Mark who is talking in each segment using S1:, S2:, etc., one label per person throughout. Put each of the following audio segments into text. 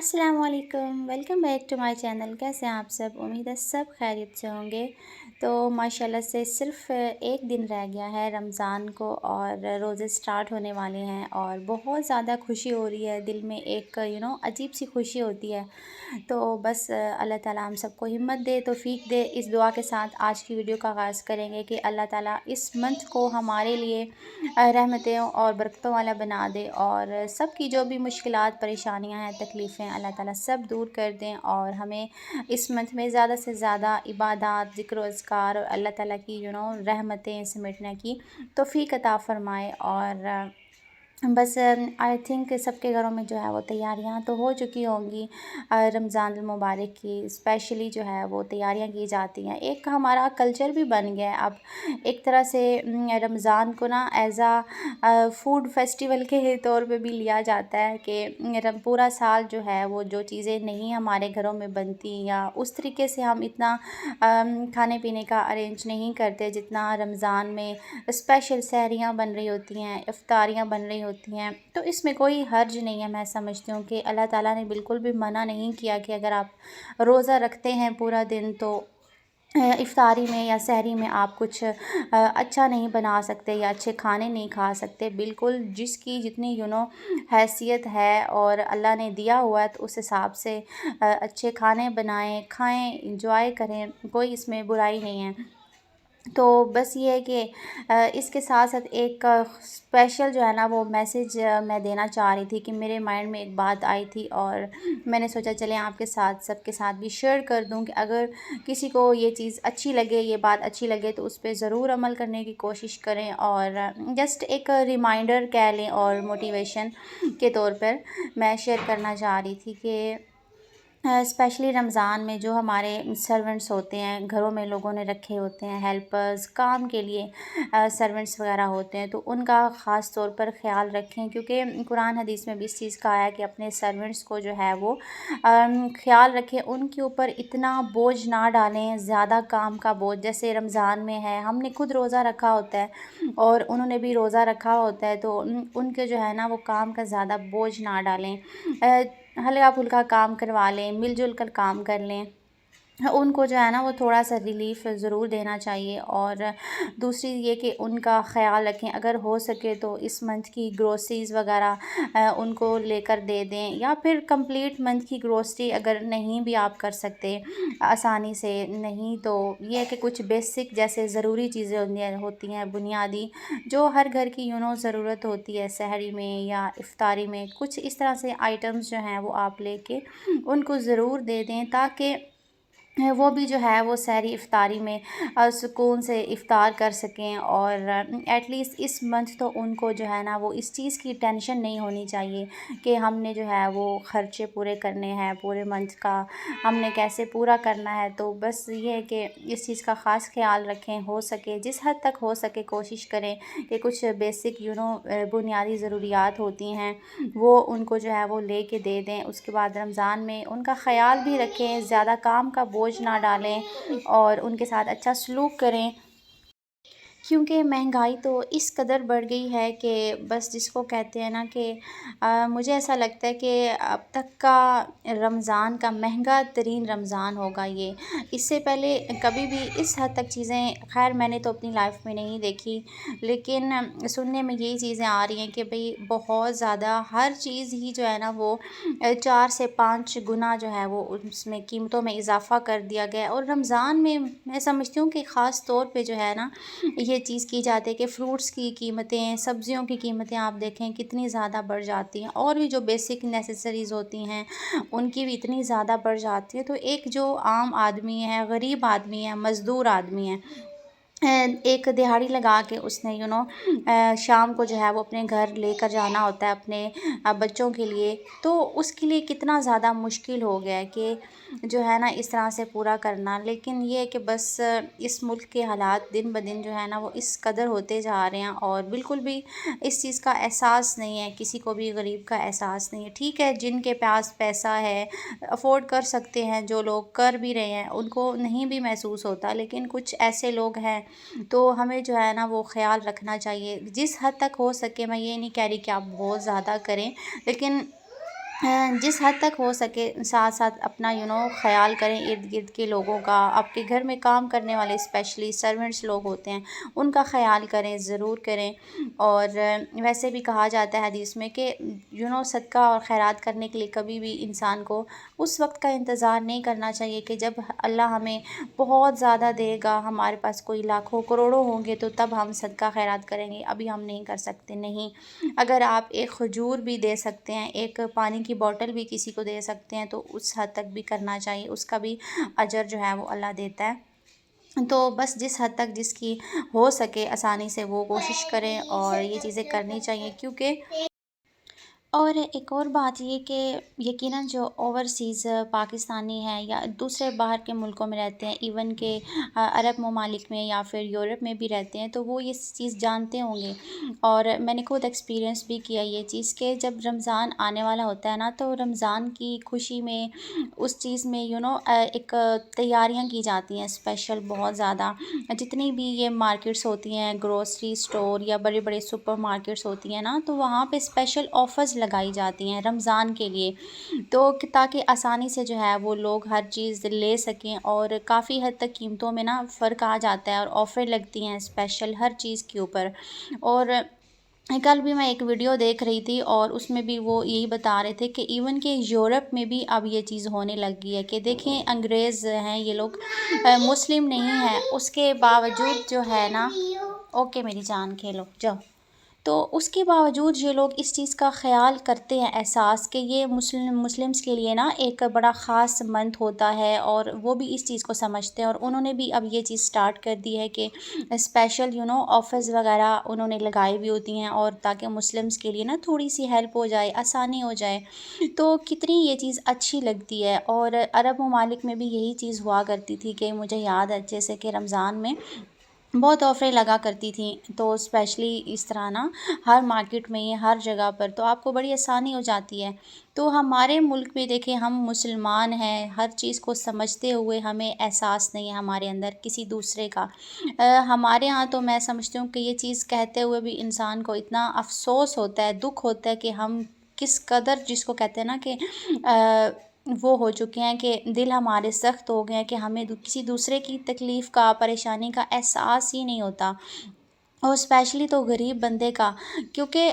S1: अस्सलाम वालेकुम, welcome back to my channel. कैसे हैं आप सब? उम्मीद है सब खैरियत से होंगे। तो माशाल्लाह से सिर्फ़ एक दिन रह गया है रमज़ान को और रोज़े स्टार्ट होने वाले हैं और बहुत ज़्यादा खुशी हो रही है। दिल में एक अजीब सी खुशी होती है। तो बस अल्लाह ताला हम सबको हिम्मत दे, तौफ़ीक दे। इस दुआ के साथ आज की वीडियो का आगाज़ करेंगे कि अल्लाह ताला इस मंथ को हमारे लिए रहमतें और बरकतों वाला बना दे और सब की जो भी मुश्किलात, परेशानियाँ हैं, तकलीफ़ें अल्लाह ताला सब दूर कर दें और हमें इस मंथ में ज़्यादा से ज़्यादा इबादत, ज़िक्र व अज़कार और अल्लाह ताला की रहमतें समेटने की तौफ़ीक अता फ़रमाए। और बस आई थिंक सबके घरों में जो है वो तैयारियां तो हो चुकी होंगी। रमज़ान मुबारक की स्पेशली जो है वो तैयारियां की जाती हैं। एक हमारा कल्चर भी बन गया है अब एक तरह से। रमज़ान को ना एज़ आ फूड फेस्टिवल के तौर पे भी लिया जाता है कि पूरा साल जो है वो जो चीज़ें नहीं हमारे घरों में बनती या उस तरीके से हम इतना खाने पीने का अरेंज नहीं करते जितना रमज़ान में स्पेशल सहरियाँ बन रही होती हैं, इफ्तारियाँ बन रही होती हैं। तो इसमें कोई हर्ज नहीं है। मैं समझती हूँ कि अल्लाह ताला ने बिल्कुल भी मना नहीं किया कि अगर आप रोज़ा रखते हैं पूरा दिन तो इफ्तारी में या सहरी में आप कुछ अच्छा नहीं बना सकते या अच्छे खाने नहीं खा सकते। बिल्कुल जिसकी जितनी हैसियत है और अल्लाह ने दिया हुआ है तो उस हिसाब से अच्छे खाने बनाएं, खाएं, इंजॉय करें, कोई इसमें बुराई नहीं है। तो बस ये है कि इसके साथ साथ एक स्पेशल जो है ना वो मैसेज मैं देना चाह रही थी कि मेरे माइंड में एक बात आई थी और मैंने सोचा चलें आपके साथ सबके साथ भी शेयर कर दूं कि अगर किसी को ये चीज़ अच्छी लगे, ये बात अच्छी लगे तो उस पर ज़रूर अमल करने की कोशिश करें। और जस्ट एक रिमाइंडर कह लें और मोटिवेशन के तौर पर मैं शेयर करना चाह रही थी कि स्पेशली रमज़ान में जो हमारे सर्वेंट्स होते हैं, घरों में लोगों ने रखे होते हैं हेल्पर्स काम के लिए, सर्वेंट्स वगैरह होते हैं, तो उनका ख़ास तौर पर ख़्याल रखें क्योंकि कुरान हदीस में भी इस चीज़ का आया कि अपने सर्वेंट्स को जो है वो ख़्याल रखें, उनके ऊपर इतना बोझ ना डालें, ज़्यादा काम का बोझ। जैसे रमज़ान में है, हमने खुद रोज़ा रखा होता है और उन्होंने भी रोज़ा रखा होता है, तो उनके जो है ना वो काम का ज़्यादा बोझ ना डालें, हल्का-फुल्का काम करवा लें, मिल-जुल कर काम कर लें। उनको जो है ना वो थोड़ा-सा रिलीफ़ ज़रूर देना चाहिए। और दूसरी ये कि उनका ख़्याल रखें, अगर हो सके तो इस मंथ की ग्रोसरीज़ वग़ैरह उनको लेकर दे दें या फिर कंप्लीट मंथ की ग्रोसरी अगर नहीं भी आप कर सकते आसानी से, नहीं तो ये है कि कुछ बेसिक जैसे ज़रूरी चीज़ें होती हैं बुनियादी, जो हर घर की ज़रूरत होती है सहरी में या इफ्तारी में, कुछ इस तरह से आइटम्स जो हैं वो आप लेके उनको ज़रूर दे दें ताकि वो भी जो है वो सहरी इफ्तारी में सुकून से इफ्तार कर सकें। और एटलीस्ट इस मंथ तो उनको जो है ना वो इस चीज़ की टेंशन नहीं होनी चाहिए कि हमने जो है वो ख़र्चे पूरे करने हैं, पूरे मंथ का हमने कैसे पूरा करना है। तो बस ये है कि इस चीज़ का ख़ास ख़्याल रखें, हो सके जिस हद तक हो सके कोशिश करें कि कुछ बेसिक बुनियादी ज़रूरियात होती हैं वो उनको जो है वो लेके दे दें। उसके बाद रमज़ान में उनका ख़्याल भी रखें, ज़्यादा काम का बोझ ना डालें और उनके साथ अच्छा सलूक करें क्योंकि महंगाई तो इस कदर बढ़ गई है कि बस जिसको कहते हैं ना कि मुझे ऐसा लगता है कि अब तक का रमज़ान का महंगा तरीन रमज़ान होगा ये। इससे पहले कभी भी इस हद तक चीज़ें खैर मैंने तो अपनी लाइफ में नहीं देखी, लेकिन सुनने में यही चीज़ें आ रही हैं कि भई बहुत ज़्यादा हर चीज़ ही जो है ना वो 4 से 5 गुना जो है वो उसमें कीमतों में इज़ाफ़ा कर दिया गया है। और रमज़ान में मैं समझती हूँ कि ख़ास तौर पे जो है ना ये चीज़ की जाती है कि फ्रूट्स की कीमतें, सब्ज़ियों की कीमतें आप देखें कितनी ज़्यादा बढ़ जाती हैं और भी जो बेसिक नेसेसरीज़ होती हैं उनकी भी इतनी ज़्यादा बढ़ जाती है। तो एक जो आम आदमी है, गरीब आदमी है, मज़दूर आदमी है, एक दिहाड़ी लगा के उसने शाम को जो है वो अपने घर लेकर जाना होता है अपने बच्चों के लिए, तो उसके लिए कितना ज़्यादा मुश्किल हो गया है कि जो है ना इस तरह से पूरा करना। लेकिन ये है कि बस इस मुल्क के हालात दिन ब दिन जो है ना वो इस कदर होते जा रहे हैं और बिल्कुल भी इस चीज़ का एहसास नहीं है, किसी को भी गरीब का एहसास नहीं है। ठीक है, जिनके पास पैसा है, अफोर्ड कर सकते हैं, जो लोग कर भी रहे हैं उनको नहीं भी महसूस होता, लेकिन कुछ ऐसे लोग हैं तो हमें जो है ना वो ख़्याल रखना चाहिए जिस हद तक हो सके। मैं ये नहीं कह रही कि आप बहुत ज़्यादा करें, लेकिन जिस हद तक हो सके साथ साथ अपना ख़याल करें इर्द गिर्द के लोगों का। आपके घर में काम करने वाले स्पेशली सर्वेंट्स लोग होते हैं, उनका ख़याल करें, ज़रूर करें। और वैसे भी कहा जाता है हदीस में कि सदका और खैरात करने के लिए कभी भी इंसान को उस वक्त का इंतज़ार नहीं करना चाहिए कि जब अल्लाह हमें बहुत ज़्यादा देगा, हमारे पास कोई लाखों करोड़ों होंगे तो तब हम सदका खैरात करेंगे, अभी हम नहीं कर सकते। नहीं, अगर आप एक खजूर भी दे सकते हैं, एक पानी की बॉटल भी किसी को दे सकते हैं, तो उस हद तक भी करना चाहिए, उसका भी अजर जो है वो अल्लाह देता है। तो बस जिस हद तक जिसकी हो सके आसानी से वो कोशिश करें और ये चीज़ें करनी चाहिए। क्योंकि और एक और बात ये कि यकीनन जो ओवरसीज़ पाकिस्तानी हैं या दूसरे बाहर के मुल्कों में रहते हैं, इवन के अरब ममालिक में या फिर यूरोप में भी रहते हैं, तो वो ये चीज़ जानते होंगे। और मैंने खुद एक्सपीरियंस भी किया ये चीज़ कि जब रमज़ान आने वाला होता है ना, तो रमज़ान की खुशी में उस चीज़ में एक तैयारियां की जाती हैं स्पेशल बहुत ज़्यादा। जितनी भी ये मार्केट्स होती हैं, ग्रोसरी स्टोर या बड़े बड़े सुपर मार्केट्स होती हैं ना, तो वहाँ पे स्पेशल ऑफ़र्स लगाई जाती हैं रमज़ान के लिए। तो ताकि आसानी से जो है वो लोग हर चीज़ ले सकें और काफ़ी हद तक कीमतों में ना फ़र्क आ जाता है और ऑफ़र लगती हैं स्पेशल हर चीज़ के ऊपर। और कल भी मैं एक वीडियो देख रही थी और उसमें भी वो यही बता रहे थे कि इवन के यूरोप में भी अब ये चीज़ होने लगी है कि देखें अंग्रेज़ हैं ये लोग, मुस्लिम नहीं हैं, उसके बावजूद जो है ना। ओके मेरी जान, खेलो जाओ। तो उसके बावजूद ये लोग इस चीज़ का ख़याल करते हैं, एहसास कि ये मुस्लिम्स के लिए ना एक बड़ा ख़ास मंथ होता है, और वो भी इस चीज़ को समझते हैं। और उन्होंने भी अब ये चीज़ स्टार्ट कर दी है कि स्पेशल ऑफ़र्स वगैरह उन्होंने लगाई भी होती हैं, और ताकि मुस्लिम्स के लिए ना थोड़ी सी हेल्प हो जाए, आसानी हो जाए। तो कितनी ये चीज़ अच्छी लगती है। और अरब ममालिक में भी यही चीज़ हुआ करती थी कि मुझे याद है अच्छे से कि रमज़ान में बहुत ऑफ़रें लगा करती थी। तो स्पेशली इस तरह ना हर मार्केट में, हर जगह पर, तो आपको बड़ी आसानी हो जाती है। तो हमारे मुल्क में देखें, हम मुसलमान हैं, हर चीज़ को समझते हुए हमें एहसास नहीं है हमारे अंदर किसी दूसरे का। हमारे यहाँ तो मैं समझती हूँ कि ये चीज़ कहते हुए भी इंसान को इतना अफ़सोस होता है, दुःख होता है कि हम किस कदर, जिसको कहते हैं ना कि वो हो चुके हैं कि दिल हमारे सख्त हो गए हैं कि हमें किसी दूसरे की तकलीफ़ का, परेशानी का एहसास ही नहीं होता। और स्पेशली तो गरीब बंदे का। क्योंकि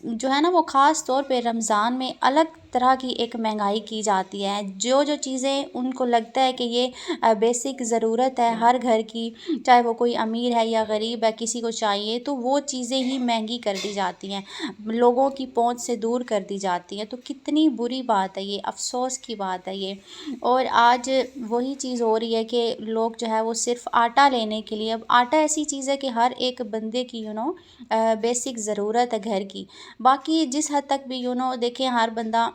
S1: जो है ना वो ख़ास तौर पे रमज़ान में अलग तरह की एक महंगाई की जाती है। जो चीज़ें उनको लगता है कि ये बेसिक ज़रूरत है हर घर की, चाहे वो कोई अमीर है या गरीब है, किसी को चाहिए, तो वो चीज़ें ही महंगी कर दी जाती हैं, लोगों की पहुंच से दूर कर दी जाती हैं। तो कितनी बुरी बात है ये, अफ़सोस की बात है ये। और आज वही चीज़ हो रही है कि लोग जो है वो सिर्फ़ आटा लेने के लिए, अब आटा ऐसी चीज़ है कि हर एक बंदे की बेसिक ज़रूरत है घर की। बाकी जिस हद तक भी देखें हर बंदा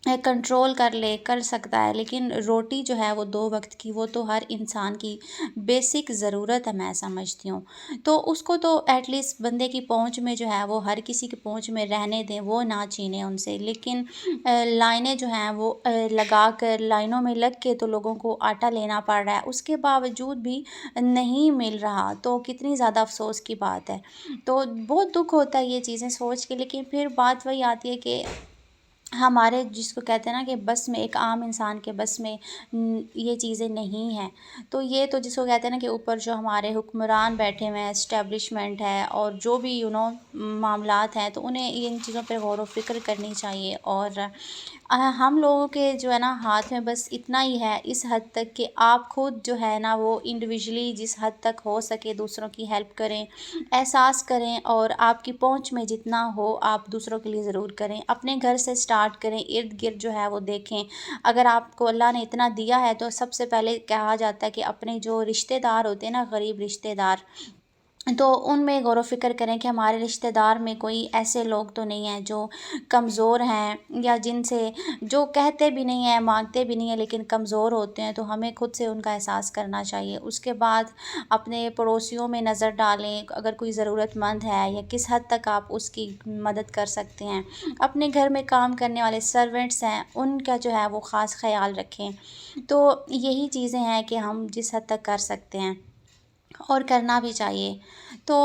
S1: कंट्रोल कर सकता है, लेकिन रोटी जो है वो 2 वक़्त की, वो तो हर इंसान की बेसिक ज़रूरत है, मैं समझती हूँ। तो उसको तो एटलीस्ट बंदे की पहुँच में जो है वो हर किसी की पहुँच में रहने दें, वो ना छीनें उनसे। लेकिन लाइनें जो हैं वो लगा कर, लाइनों में लग के तो लोगों को आटा लेना पड़ रहा है, उसके बावजूद भी नहीं मिल रहा, तो कितनी ज़्यादा अफ़सोस की बात है। तो बहुत दुःख होता है ये चीज़ें सोच के, लेकिन फिर बात वही आती है कि हमारे, जिसको कहते हैं ना कि बस में, एक आम इंसान के बस में ये चीज़ें नहीं हैं। तो ये तो जिसको कहते हैं ना कि ऊपर जो हमारे हुक्मरान बैठे हुए हैं, एस्टेब्लिशमेंट है, और जो भी मामलात हैं, तो उन्हें इन चीज़ों पे गौर व फ़िक्र करनी चाहिए। और हम लोगों के जो है ना हाथ में बस इतना ही है, इस हद तक कि आप खुद जो है ना वो इंडिविजुअली जिस हद तक हो सके दूसरों की हेल्प करें, एहसास करें, और आपकी पहुंच में जितना हो आप दूसरों के लिए ज़रूर करें। अपने घर से स्टार्ट करें, इर्द गिर्द जो है वो देखें। अगर आपको अल्लाह ने इतना दिया है तो सबसे पहले कहा जाता है कि अपने जो रिश्तेदार होते हैं ना, गरीब रिश्तेदार, तो उनमें गौर व फ़िक्र करें कि हमारे रिश्तेदार में कोई ऐसे लोग तो नहीं हैं जो कमज़ोर हैं, या जिनसे, जो कहते भी नहीं हैं, माँगते भी नहीं हैं, लेकिन कमज़ोर होते हैं, तो हमें खुद से उनका एहसास करना चाहिए। उसके बाद अपने पड़ोसियों में नज़र डालें, अगर कोई ज़रूरतमंद है या किस हद तक आप उसकी मदद कर सकते हैं। अपने घर में काम करने वाले सर्वेंट्स हैं, उनका जो है वो ख़ास ख़याल रखें। तो यही चीज़ें हैं कि हम जिस हद तक कर सकते हैं, और करना भी चाहिए। तो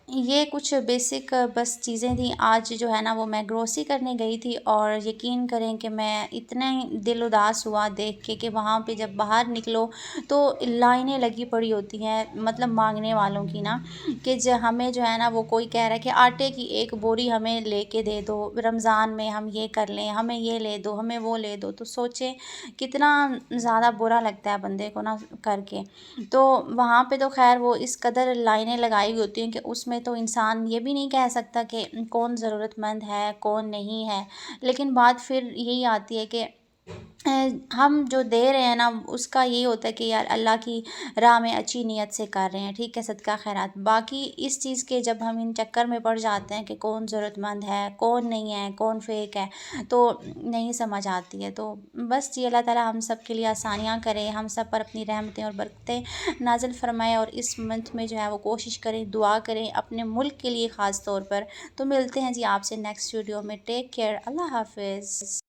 S1: یہ کچھ بیسک بس چیزیں تھیں۔ آج جو ہے نا وہ میں گروسری کرنے گئی تھی، اور یقین کریں کہ میں اتنا دل اداس ہوا دیکھ کے کہ وہاں پہ جب باہر نکلو تو لائنیں لگی پڑی ہوتی ہیں، مطلب مانگنے والوں کی نا، کہ ہمیں جو ہے نا وہ کوئی کہہ رہا ہے کہ آٹے کی ایک بوری ہمیں لے کے دے دو، رمضان میں ہم یہ کر لیں، ہمیں یہ لے دو، ہمیں وہ لے دو۔ تو سوچیں کتنا زیادہ برا لگتا ہے بندے کو نا کر کے۔ تو وہاں پہ تو خیر وہ اس قدر لائنیں لگائی ہوئی ہوتی ہیں کہ اس میں تو انسان یہ بھی نہیں کہہ سکتا کہ کون ضرورت مند ہے کون نہیں ہے، لیکن بات پھر یہی آتی ہے کہ ہم جو دے رہے ہیں نا اس کا یہی ہوتا ہے کہ یار اللہ کی راہ میں اچھی نیت سے کر رہے ہیں، ٹھیک ہے، صدقہ خیرات۔ باقی اس چیز کے جب ہم ان چکر میں پڑ جاتے ہیں کہ کون ضرورت مند ہے کون نہیں ہے کون فیک ہے، تو نہیں سمجھ آتی ہے۔ تو بس جی اللہ تعالیٰ ہم سب کے لیے آسانیاں کرے، ہم سب پر اپنی رحمتیں اور برکتیں نازل فرمائے، اور اس منتھ میں جو ہے وہ کوشش کریں، دعا کریں اپنے ملک کے لیے خاص طور پر۔ تو ملتے ہیں جی آپ سے نیکسٹ ویڈیو میں، ٹیک کیئر، اللہ حافظ۔